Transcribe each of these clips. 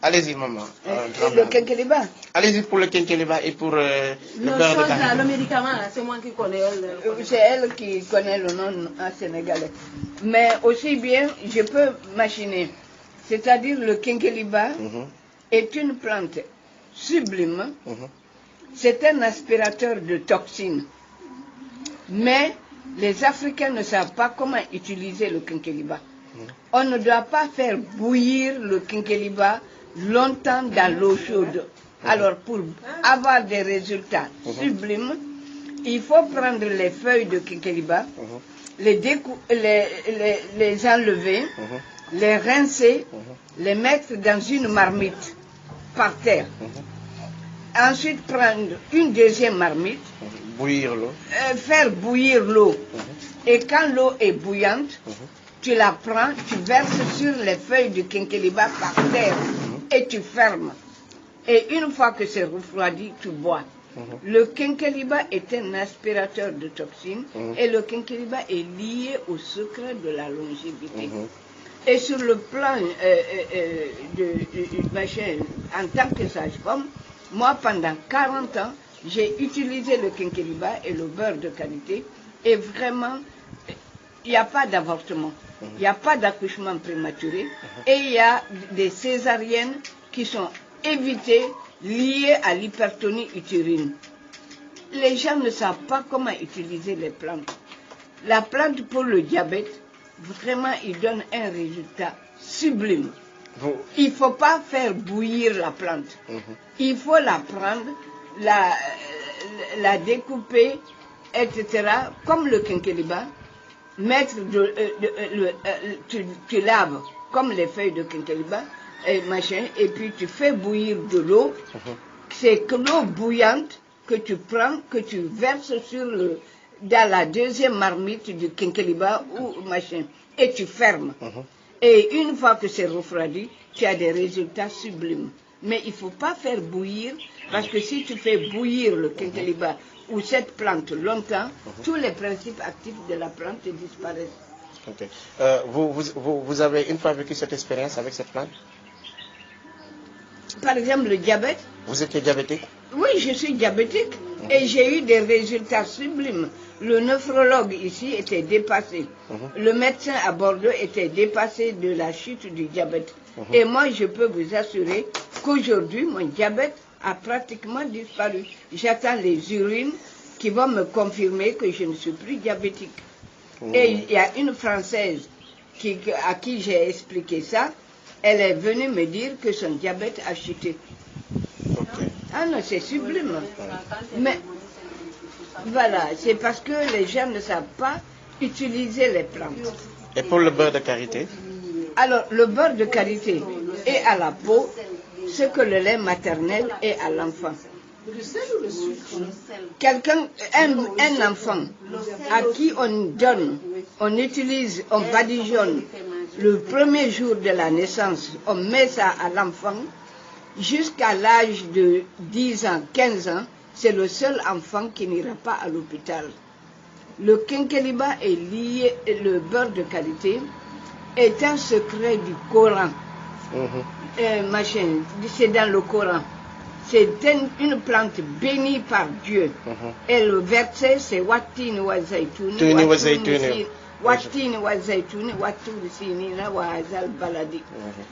Allez-y, maman. Le quinqueliba. Allez-y pour le quinqueliba et pour le beurre de karité. Le médicament, c'est moi qui connais. C'est elle qui connaît le nom en sénégalais. Mais aussi bien, je peux machiner. C'est-à-dire le quinqueliba est une plante sublime. C'est un aspirateur de toxines. Mais les Africains ne savent pas comment utiliser le quinqueliba. On ne doit pas faire bouillir le quinqueliba longtemps dans l'eau chaude. Alors, pour avoir des résultats sublimes, il faut prendre les feuilles de quinqueliba, les enlever, les rincer, les mettre dans une marmite par terre. Ensuite, prendre une deuxième marmite, bouillir l'eau, faire bouillir l'eau. Et quand l'eau est bouillante, tu la prends, tu verses sur les feuilles de quinqueliba par terre et tu fermes. Et une fois que c'est refroidi, tu bois. Le quinqueliba est un aspirateur de toxines et le quinqueliba est lié au secret de la longévité. Et sur le plan en tant que sage-femme, moi pendant 40 ans, j'ai utilisé le quinqueliba et le beurre de karité et vraiment, il n'y a pas d'avortement, il n'y a pas d'accouchement prématuré et il y a des césariennes qui sont évitées liées à l'hypertonie utérine. Les gens ne savent pas comment utiliser les plantes. La plante pour le diabète, vraiment, il donne un résultat sublime. Il ne faut pas faire bouillir la plante. Il faut la prendre, la découper, etc., comme le quinqueliba. Mettre tu laves comme les feuilles de quinqueliba et machin, et puis tu fais bouillir de l'eau. C'est que l'eau bouillante que tu prends, que tu verses dans la deuxième marmite du quinqueliba ou machin, et tu fermes. Et une fois que c'est refroidi, tu as des résultats sublimes. Mais il ne faut pas faire bouillir, parce que si tu fais bouillir le quinqueliba ou cette plante longtemps, tous les principes actifs de la plante disparaissent. Okay. Vous avez une fois vécu cette expérience avec cette plante? Par exemple, le diabète. Vous étiez diabétique? Oui, je suis diabétique et j'ai eu des résultats sublimes. Le nephrologue ici était dépassé. Le médecin à Bordeaux était dépassé de la chute du diabète. Et moi, je peux vous assurer qu'aujourd'hui, mon diabète a pratiquement disparu. J'attends les urines qui vont me confirmer que je ne suis plus diabétique. Et il y a une Française à qui j'ai expliqué ça. Elle est venue me dire que son diabète a chuté. Ah non, c'est sublime. Mais voilà, c'est parce que les gens ne savent pas utiliser les plantes. Et pour le beurre de karité? Alors, le beurre de karité est à la peau ce que le lait maternel est à l'enfant. Un enfant à qui on donne, on utilise, on badigeonne le premier jour de la naissance, on met ça à l'enfant, jusqu'à l'âge de 10 ans, 15 ans, c'est le seul enfant qui n'ira pas à l'hôpital. Le quinqueliba est lié, le beurre de karité est un secret du Coran. C'est dans le Coran. C'est une plante bénie par Dieu. Et le verset, c'est Wattin wa zaytuni, Wattin wa zaytuni, Wattur sinina wa hazal baladi.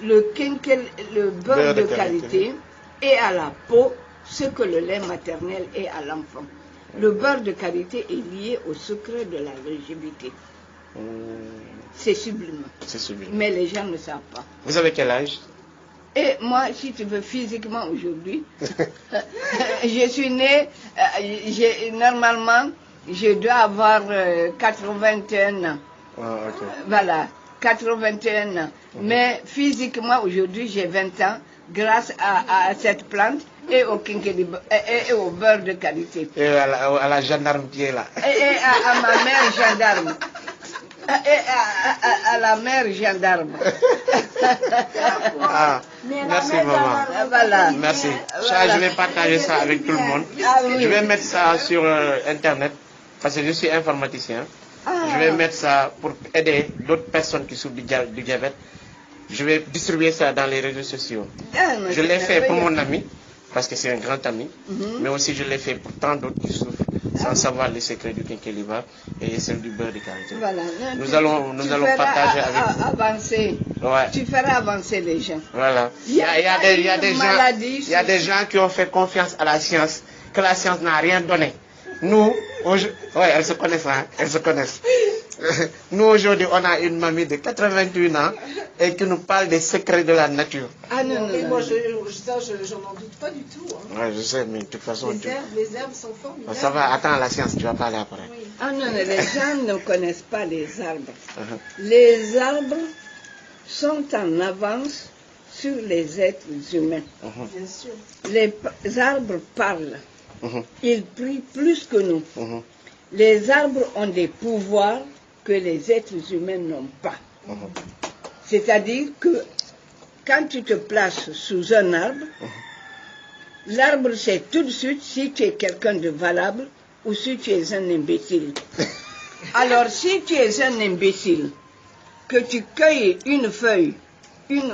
Le beurre de karité est à la peau ce que le lait maternel est à l'enfant. Le beurre de karité est lié au secret de la longévité. C'est sublime. Mais les gens ne savent pas. Vous avez quel âge? Et moi, si tu veux, physiquement aujourd'hui, je suis née, normalement, je dois avoir 81 ans. Voilà, 81 ans. Mais physiquement, aujourd'hui, j'ai 20 ans, grâce à cette plante et au quinqueliba et au beurre de karité. Et à la gendarme qui est là. Et à ma mère gendarme. Et à la mère gendarme. Merci maman. Voilà. Merci. Je vais partager ça avec tout le monde. Je vais mettre ça sur Internet parce que je suis informaticien. Je vais mettre ça pour aider d'autres personnes qui souffrent du diabète. Je vais distribuer ça dans les réseaux sociaux. Ah, mais Je c'est l'ai fait pour merveilleux. mon ami, parce que c'est un grand ami, mais aussi je l'ai fait pour tant d'autres qui souffrent, sans savoir les secrets du quinqueliba et celle du beurre de karité. Voilà. Non, Nous allons partager avec vous. Avancer. Ouais. Tu feras avancer les gens. Voilà. Il y a Il y a des gens qui ont fait confiance à la science, que la science n'a rien donné. Nous, ouais, elles se connaissent, hein, elles se connaissent. Nous, aujourd'hui, on a une mamie de 81 ans et qui nous parle des secrets de la nature. Ah non, non, Mais non. moi, j'en doute pas du tout. Hein. Ouais, je sais, mais de toute façon, Les herbes sont formidables. ça va, attends la science, tu vas parler après. Oui. Ah non, non, les gens ne connaissent pas les arbres. Uh-huh. Les arbres sont en avance sur les êtres humains. Bien sûr. Les arbres parlent. Mhm. Ils prient plus que nous. Mhm. Les arbres ont des pouvoirs que les êtres humains n'ont pas. Mhm. C'est-à-dire que quand tu te places sous un arbre, l'arbre sait tout de suite si tu es quelqu'un de valable ou si tu es un imbécile. Alors si tu es un imbécile, que tu cueilles une feuille, une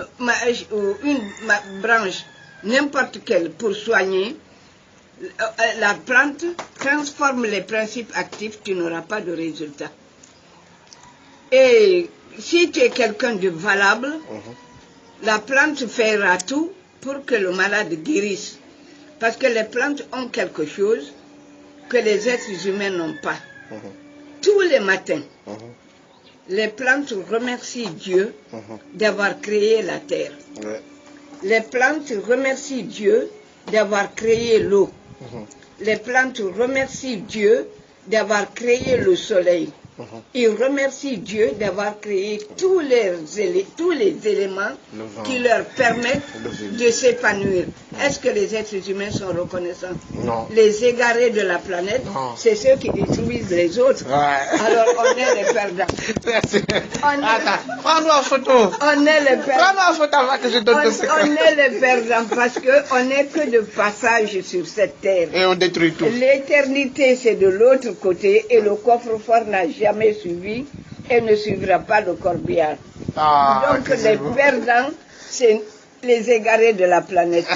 branche, n'importe quelle pour soigner, la plante transforme les principes actifs, tu n'auras pas de résultat. Et si tu es quelqu'un de valable, la plante fera tout pour que le malade guérisse. Parce que les plantes ont quelque chose que les êtres humains n'ont pas. Tous les matins, les plantes remercient Dieu d'avoir créé la terre. Ouais. Les plantes remercient Dieu d'avoir créé l'eau. Les plantes remercient Dieu d'avoir créé le soleil. Ils remercient Dieu d'avoir créé tous les éléments Le vent. qui leur permettent Le vide. de s'épanouir. Est-ce que les êtres humains sont reconnaissants? Non. Les égarés de la planète, Non. c'est ceux qui détruisent les autres. Ouais. Alors on est les perdants. Merci. On- Attends, prends-nous en photo. On est les perdants. Prends-nous en photo avant que je donne le On secret. est les perdants parce qu'on n'est que de passage sur cette terre. Et on détruit tout. L'éternité, c'est de l'autre côté et le coffre-fort n'a jamais suivi et ne suivra pas le corbillard. Ah, Donc que c'est les beau. perdants, c'est les égarés de la planète.